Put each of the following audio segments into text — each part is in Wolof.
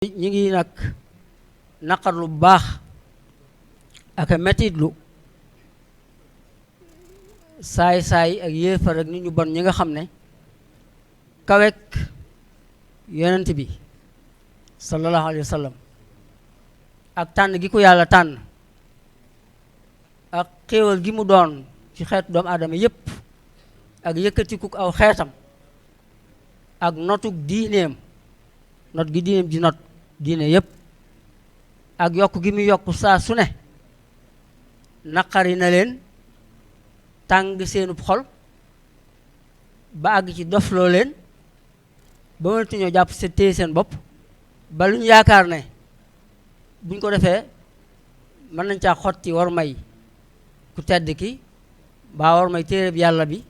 ñi ngi nag naqar lu baax ak a metitlu saay-saay ak yéefar ak nit ñu bon ñi nga xam ne kawek yonent bi sallallahu alayhi wa sallam ak tànn gi ko yàlla tànn ak xéewal gi mu doon ci xeetu doomu aadama yépp ak yëkkatikuk aw xeetam ak notuk diineem not gi diineem di not diine yépp ak yokk gi mu yokk saa su ne naqari na leen tàng seenub xol ba àgg ci dofloo leen ba mënatuñoo jàpp sa téye seen bopp ba lu ñu yaakaar ne buñ ko defee mën nañ caa xotti war may ku tedd ki mbaa war may téereb yàlla bi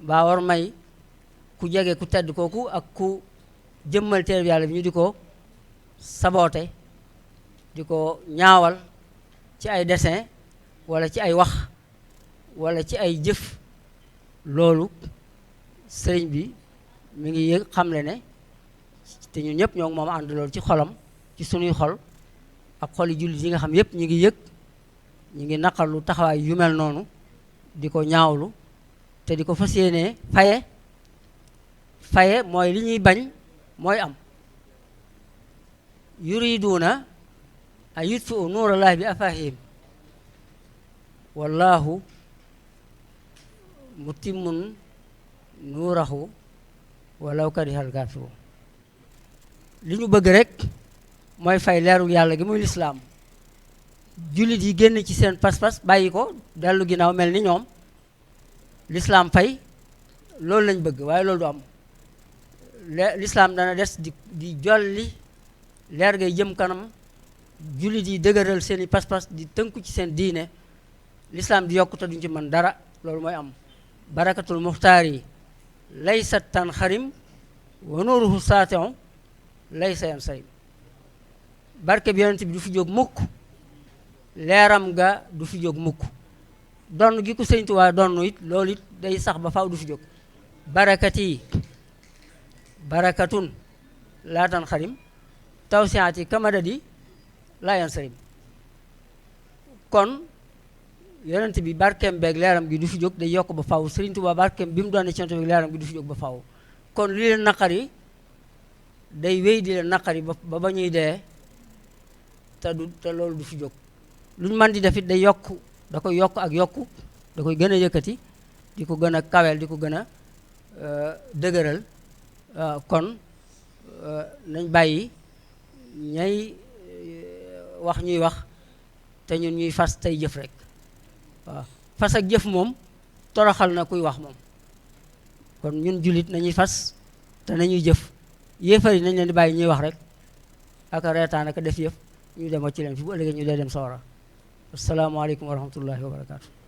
mbaa war may ku jege ku tedd kooku ak ku jëmmal téereb yàlla bi ñu di ko saboote di ko ñaawal ci ay dessin wala ci ay wax wala ci ay jëf loolu sëriñ bi mi ngi yëg xamle ne te ñun ñëpp ñoo ngi moom ànd loolu ci xolam ci sunuy xol ak xoli jullit yi nga xam yëpp ñi ngi yëg ñi ngi naqarlu taxawaay yu mel noonu di ko ñaawlu te di ko fas yéenee faye mooy li ñuy bañ mooy am yuriduuna an yutfi'u nuurallaahi bi afwaahihim wallaahu mutimmun nuurahu walaw karihal kaafiruun li ñu bëgg rek mooy fay leeru yàlla gi muy lislaam jullit yi génn ci seen pas-pas bàyyi ko dellu ginnaaw mel ni ñoom lislaam fay loolu lañ bëgg waaye loolu du am lislaam dana des di jolli leer ngay jëm kanam jullit yi dëgëral seeni pas-pas di tënku ci seen diine lislaam di yokku te duñ ci mën dara loolu mooy am barakatul muxtaar yi laysa tan xarim wa nuuruhu saatiu laysa yan sarim barke bi yonent bi du fi jóg mukk leeram ga du fi jóg mukk donn gi ko Sëñ Tuubaa donn it loolu it day sax ba faaw du fi jóg barakati barakatun laa tan xarim tawsiati kamadadi laa yan sarim kon yonent bi barkeem beeg leeram gi du fi jóg day yokk ba faaw Sëriñ Tuubaa barkeem bi mu doon ci yonent bi leeram gi du fi jóg ba faaw kon li leen naqari day wéy di leen naqari ba ñuy dee te loolu du fi jóg lu ñu mën di def it day yokk da koy yokk ak yokku da koy gën a yëkkati di ko gën a kaweel di ko gën a dëgëral kon nañ bàyyi ñay wax ñuy wax te ñun ñuy fas tey jëf rek waaw fas ak jëf moom toroxal na kuy wax moom kon ñun jullit nañuy fas te nañuy jëf yéefar yi nañ leen di bàyyi ñuy wax rek ak a reetaan ak a def yëf ñu dem ci leen fi bu ëllëgee ñu dee dem sawara asalaamaaleykum wa rahmatullahi wa barakaatu